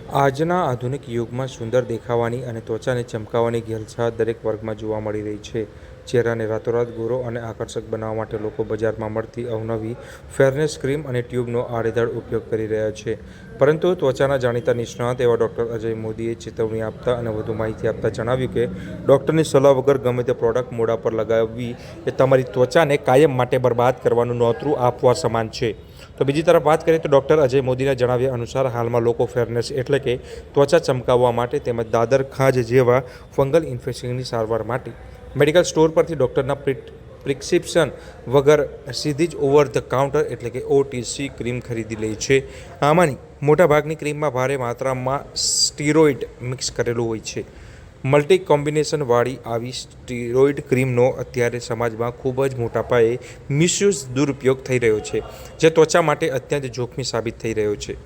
આજના આધુનિક યુગમાં સુંદર દેખાવાની અને ત્વચાને ચમકાવવાની ઘેલછા દરેક વર્ગમાં જોવા મળી રહી છે. ચહેરાને રાતોરાત ગોરો અને આકર્ષક બનાવવા માટે લોકો બજારમાં મળતી અવનવી ફેરનેસ ક્રીમ અને ટ્યુબનો આડેધડ ઉપયોગ કરી રહ્યા છે. પરંતુ ત્વચાના જાણીતા નિષ્ણાત એવા ડૉક્ટર અજય મોદીએ ચેતવણી આપતા અને વધુ માહિતી આપતા જણાવ્યું કે ડૉક્ટરની સલાહ વગર ગમે તે પ્રોડક્ટ મોઢા પર લગાવવી એ તમારી ત્વચાને કાયમ માટે બરબાદ કરવાનું નોતરું આપવા સમાન છે. તો બીજી તરફ વાત કરીએ તો ડૉક્ટર અજય મોદીના જણાવ્યા અનુસાર હાલમાં લોકો ફેરનેસ એટલે કે ત્વચા ચમકાવવા માટે તેમજ દાદર ખાજ જેવા ફંગલ ઇન્ફેક્શનની સારવાર માટે મેડિકલ સ્ટોર પરથી ડૉક્ટરના પ્રિસ્ક્રિપ્શન વગર સીધી જ ઓવર ધ કાઉન્ટર એટલે કે OTC ક્રીમ ખરીદી લે છે. આમાંની મોટાભાગની ક્રીમમાં ભારે માત્રામાં સ્ટીરોઇડ મિક્સ કરેલું હોય છે. મલ્ટી કોમ્બિનેશનવાળી આવી સ્ટીરોઇડ ક્રીમનો અત્યારે સમાજમાં ખૂબ જ મોટા પાયે મિસયુઝ દુરુપયોગ થઈ રહ્યો છે, જે ત્વચા માટે અત્યંત જોખમી સાબિત થઈ રહ્યો છે.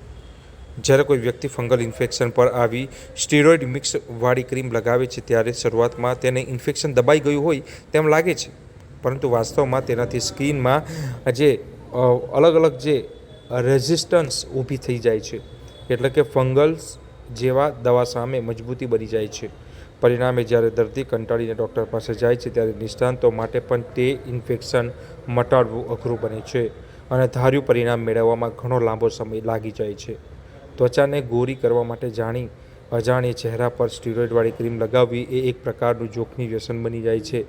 જ્યારે કોઈ વ્યક્તિ ફંગલ ઇન્ફેક્શન પર આવી સ્ટીરોઇડ મિક્સવાળી ક્રીમ લગાવે છે ત્યારે શરૂઆતમાં તેને ઇન્ફેક્શન દબાઈ ગયું હોય તેમ લાગે છે, પરંતુ વાસ્તવમાં તેનાથી સ્કિનમાં જે અલગ અલગ જે રેઝિસ્ટન્સ ઊભી થઈ જાય છે, એટલે કે ફંગલ્સ જેવા દવા સામે મજબૂતી બની જાય છે. પરિણામે જ્યારે દર્દી કંટાળીને ડૉક્ટર પાસે જાય છે ત્યારે નિષ્ણાતો માટે પણ તે ઇન્ફેક્શન મટાડવું અઘરું બને છે અને ધાર્યું પરિણામ મેળવવામાં ઘણો લાંબો સમય લાગી જાય છે. ત્વચાને ગોરી કરવા માટે અજાણ્યે ચહેરા પર સ્ટીરોઇડવાળી ક્રીમ લગાવવી એ એક પ્રકારનું જોખમી વ્યસન બની જાય છે.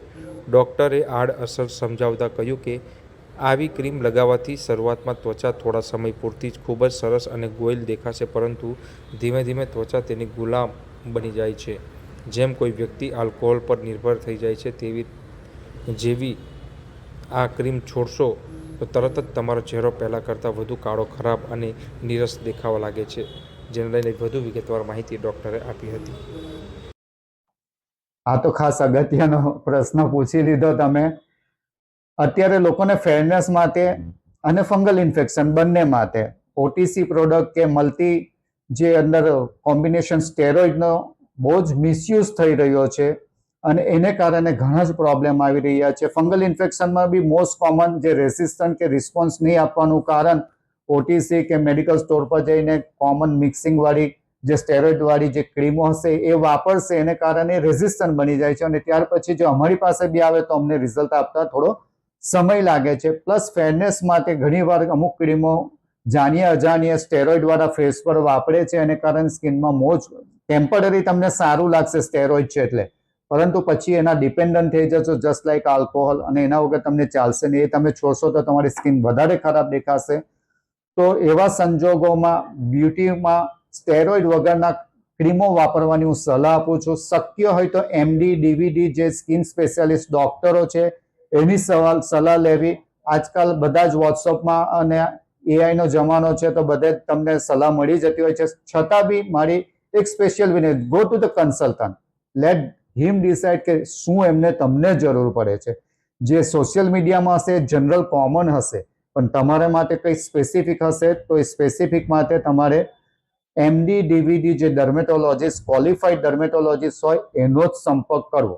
ડૉક્ટરે આડઅસર સમજાવતા કહ્યું કે આવી ક્રીમ લગાવવાથી શરૂઆતમાં ત્વચા થોડા સમય પૂરતી જ ખૂબ જ સરસ અને ગોયલ દેખાશે, પરંતુ ધીમે ધીમે ત્વચા તેની ગુલામ બની જાય છે. જેમ કોઈ વ્યક્તિ આલ્કોહોલ પર નિર્ભર થઈ જાય છે જેવી આ ક્રીમ છોડશો તો તરત જ તમારો ચહેરો પહેલાં કરતાં વધુ કાળો, ખરાબ અને નીરસ દેખાવા લાગે છે. જેને લઈને વધુ વિગતવાર માહિતી ડૉક્ટરે આપી હતી. આ તો ખાસ અગત્યનો પ્રશ્ન પૂછી લીધો તમે. અત્યારે લોકોને ફેરનેસ માટે અને ફંગલ ઇન્ફેક્શન બંને માટે OTC પ્રોડક્ટ કે મલ્ટી જે અંદર કોમ્બિનેશન સ્ટેરોઇડનો બહુ જ મિસયુઝ થઈ રહ્યો છે અને એને કારણે ઘણા જ પ્રોબ્લેમ આવી રહ્યા છે. ફંગલ ઇન્ફેક્શનમાં બી મોસ્ટ કોમન જે રેસિસ્ટન્ટ કે રિસ્પોન્સ નહીં આપવાનું કારણ OTC કે મેડિકલ સ્ટોર પર જઈને કોમન મિક્સિંગવાળી જે સ્ટેરોઇડવાળી જે ક્રીમો હશે એ વાપરશે, એને કારણે રેઝિસ્ટન્ટ બની જાય છે અને ત્યાર પછી જો અમારી પાસે બી આવે તો અમને રિઝલ્ટ આપતા થોડો સમય લાગે છે. પ્લસ ફેરનેસ માટે ઘણીવાર અમુક ક્રીમો જાણીએ અજાણીએ સ્ટેરોઇડવાળા ફેસ પર વાપરે છે, એને કારણે સ્કિનમાં મોજ ટેમ્પરરી તમને સારું લાગશે સ્ટેરોઇડ છે એટલે, પરંતુ પછી એના ડિપેન્ડન્ટ થઈ જશો જસ્ટ લાઇક આલ્કોહોલ અને એના વગર તમને ચાલશે નહીં. એ તમે છોડશો તો તમારી સ્કિન વધારે ખરાબ દેખાશે. તો એવા સંજોગોમાં બ્યુટીમાં સ્ટેરોઇડ વગરના ક્રીમો વાપરવાની હું સલાહ આપું છું. શક્ય હોય તો MD, DVD જે સ્કિન સ્પેશિયાલિસ્ટ ડોક્ટરો છે એની સલાહ લેવી. આજકાલ બધા જ વોટ્સઅપમાં અને AI નો જમાનો છે તો બધે તમને સલાહ મળી જતી હોય છે. છતાં બી મારી એક સ્પેશિયલ વિનંતી, go to the consultant, late him decide કે શું એમને તમને જરૂર પડે છે. જે સોશિયલ મીડિયામાં હશે જનરલ કોમન હશે, પણ તમારા માટે કંઈ સ્પેસિફિક હશે તો એ સ્પેસિફિક માટે તમારે MD, DVD જે ડર્મેટોલોજીસ્ટ ક્વોલિફાઈડ ડર્મેટોલોજીસ્ટ હોય એનો જ સંપર્ક કરવો.